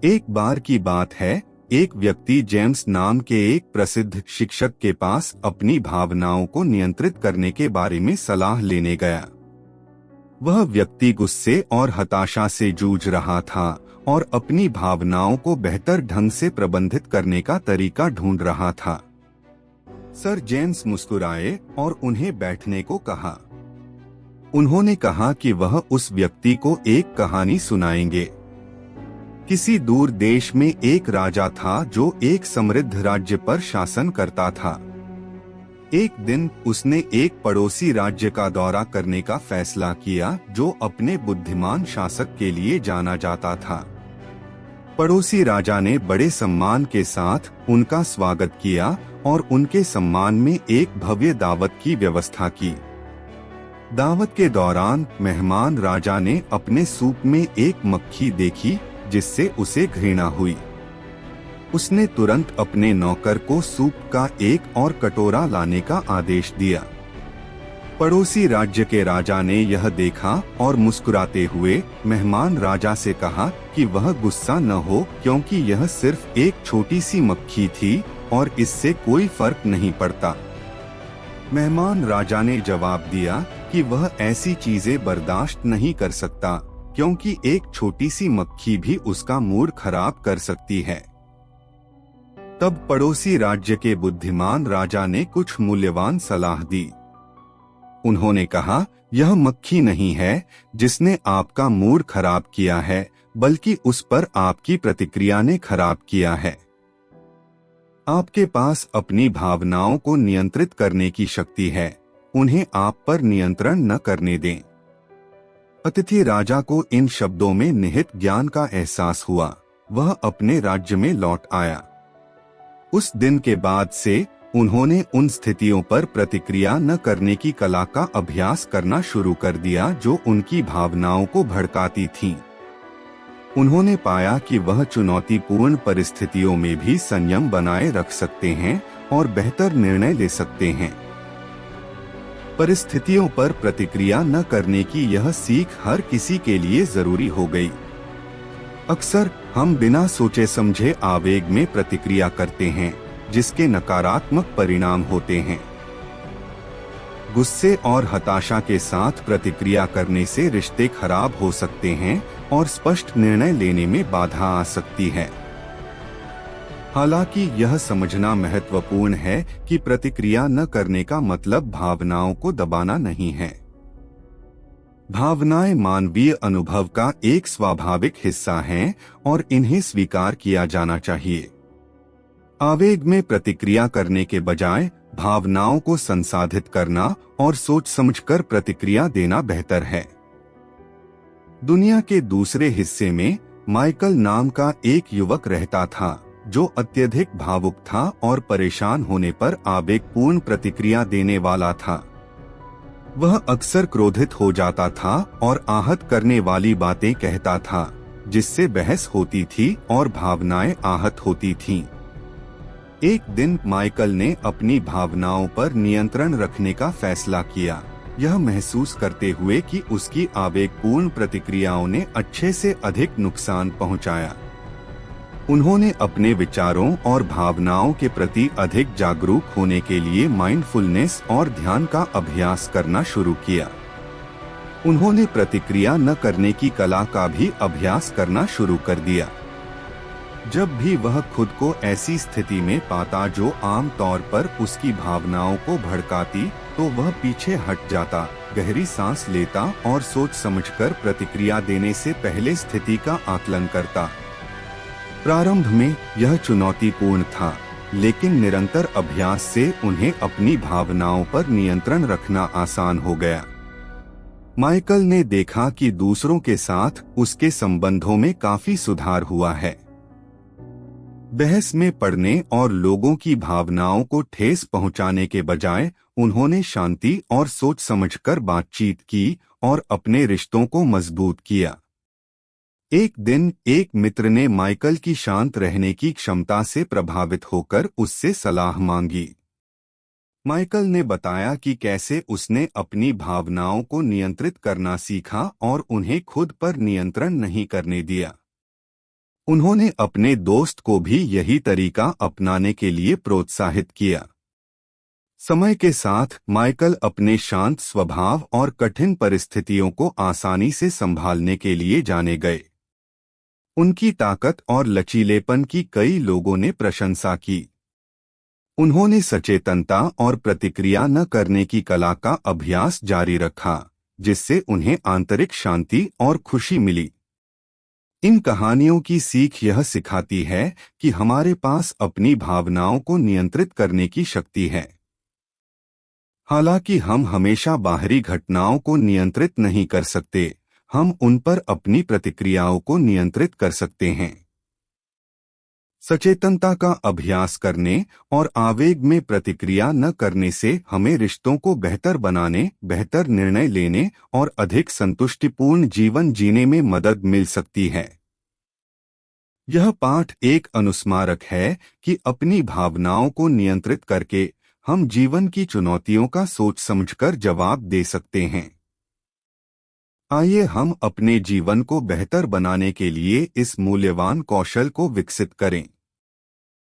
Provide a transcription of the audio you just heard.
एक बार की बात है, एक व्यक्ति जेम्स नाम के एक प्रसिद्ध शिक्षक के पास अपनी भावनाओं को नियंत्रित करने के बारे में सलाह लेने गया। वह व्यक्ति गुस्से और हताशा से जूझ रहा था और अपनी भावनाओं को बेहतर ढंग से प्रबंधित करने का तरीका ढूंढ रहा था। सर जेम्स मुस्कुराए और उन्हें बैठने को कहा। उन्होंने कहा कि वह उस व्यक्ति को एक कहानी सुनाएंगे। किसी दूर देश में एक राजा था जो एक समृद्ध राज्य पर शासन करता था। एक दिन उसने एक पड़ोसी राज्य का दौरा करने का फैसला किया जो अपने बुद्धिमान शासक के लिए जाना जाता था। पड़ोसी राजा ने बड़े सम्मान के साथ उनका स्वागत किया और उनके सम्मान में एक भव्य दावत की व्यवस्था की। दावत के दौरान मेहमान राजा ने अपने सूप में एक मक्खी देखी जिससे उसे घृणा हुई। उसने तुरंत अपने नौकर को सूप का एक और कटोरा लाने का आदेश दिया। पड़ोसी राज्य के राजा ने यह देखा और मुस्कुराते हुए मेहमान राजा से कहा कि वह गुस्सा न हो क्योंकि यह सिर्फ एक छोटी सी मक्खी थी और इससे कोई फर्क नहीं पड़ता। मेहमान राजा ने जवाब दिया कि वह ऐसी चीजें बर्दाश्त नहीं कर सकता क्योंकि एक छोटी सी मक्खी भी उसका मूड खराब कर सकती है। तब पड़ोसी राज्य के बुद्धिमान राजा ने कुछ मूल्यवान सलाह दी। उन्होंने कहा, यह मक्खी नहीं है जिसने आपका मूड खराब किया है, बल्कि उस पर आपकी प्रतिक्रिया ने खराब किया है। आपके पास अपनी भावनाओं को नियंत्रित करने की शक्ति है, उन्हें आप पर नियंत्रण न करने दें। अतिथि राजा को इन शब्दों में निहित ज्ञान का एहसास हुआ। वह अपने राज्य में लौट आया। उस दिन के बाद से उन्होंने उन स्थितियों पर प्रतिक्रिया न करने की कला का अभ्यास करना शुरू कर दिया जो उनकी भावनाओं को भड़काती थीं। उन्होंने पाया कि वह चुनौतीपूर्ण परिस्थितियों में भी संयम बनाए रख सकते हैं और बेहतर निर्णय ले सकते हैं। परिस्थितियों पर प्रतिक्रिया न करने की यह सीख हर किसी के लिए जरूरी हो गई। अक्सर हम बिना सोचे समझे आवेग में प्रतिक्रिया करते हैं, जिसके नकारात्मक परिणाम होते हैं। गुस्से और हताशा के साथ प्रतिक्रिया करने से रिश्ते खराब हो सकते हैं और स्पष्ट निर्णय लेने में बाधा आ सकती है। हालांकि यह समझना महत्वपूर्ण है कि प्रतिक्रिया न करने का मतलब भावनाओं को दबाना नहीं है। भावनाएं मानवीय अनुभव का एक स्वाभाविक हिस्सा हैं और इन्हें स्वीकार किया जाना चाहिए। आवेग में प्रतिक्रिया करने के बजाय भावनाओं को संसाधित करना और सोच समझकर प्रतिक्रिया देना बेहतर है। दुनिया के दूसरे हिस्से में माइकल नाम का एक युवक रहता था जो अत्यधिक भावुक था और परेशान होने पर आवेगपूर्ण प्रतिक्रिया देने वाला था। वह अक्सर क्रोधित हो जाता था और आहत करने वाली बातें कहता था, जिससे बहस होती थी और भावनाएं आहत होती थीं। एक दिन माइकल ने अपनी भावनाओं पर नियंत्रण रखने का फैसला किया, यह महसूस करते हुए कि उसकी आवेगपूर्ण प्रतिक्रियाओं ने अच्छे से अधिक नुकसान पहुंचाया। उन्होंने अपने विचारों और भावनाओं के प्रति अधिक जागरूक होने के लिए माइंडफुलनेस और ध्यान का अभ्यास करना शुरू किया। उन्होंने प्रतिक्रिया न करने की कला का भी अभ्यास करना शुरू कर दिया। जब भी वह खुद को ऐसी स्थिति में पाता जो आम तौर पर उसकी भावनाओं को भड़काती, तो वह पीछे हट जाता, गहरी सांस लेता और सोच समझकर प्रतिक्रिया देने से पहले स्थिति का आकलन करता। प्रारंभ में यह चुनौतीपूर्ण था, लेकिन निरंतर अभ्यास से उन्हें अपनी भावनाओं पर नियंत्रण रखना आसान हो गया। माइकल ने देखा कि दूसरों के साथ उसके संबंधों में काफी सुधार हुआ है। बहस में पड़ने और लोगों की भावनाओं को ठेस पहुंचाने के बजाय उन्होंने शांति और सोच समझकर बातचीत की और अपने रिश्तों को मजबूत किया। एक दिन एक मित्र ने माइकल की शांत रहने की क्षमता से प्रभावित होकर उससे सलाह मांगी। माइकल ने बताया कि कैसे उसने अपनी भावनाओं को नियंत्रित करना सीखा और उन्हें खुद पर नियंत्रण नहीं करने दिया। उन्होंने अपने दोस्त को भी यही तरीका अपनाने के लिए प्रोत्साहित किया। समय के साथ माइकल अपने शांत स्वभाव और कठिन परिस्थितियों को आसानी से संभालने के लिए जाने गए। उनकी ताकत और लचीलेपन की कई लोगों ने प्रशंसा की। उन्होंने सचेतनता और प्रतिक्रिया न करने की कला का अभ्यास जारी रखा, जिससे उन्हें आंतरिक शांति और खुशी मिली। इन कहानियों की सीख यह सिखाती है कि हमारे पास अपनी भावनाओं को नियंत्रित करने की शक्ति है। हालांकि हम हमेशा बाहरी घटनाओं को नियंत्रित नहीं कर सकते, हम उन पर अपनी प्रतिक्रियाओं को नियंत्रित कर सकते हैं। सचेतनता का अभ्यास करने और आवेग में प्रतिक्रिया न करने से हमें रिश्तों को बेहतर बनाने, बेहतर निर्णय लेने और अधिक संतुष्टिपूर्ण जीवन जीने में मदद मिल सकती है। यह पाठ एक अनुस्मारक है कि अपनी भावनाओं को नियंत्रित करके हम जीवन की चुनौतियों का सोच समझकर जवाब दे सकते हैं। आइए हम अपने जीवन को बेहतर बनाने के लिए इस मूल्यवान कौशल को विकसित करें।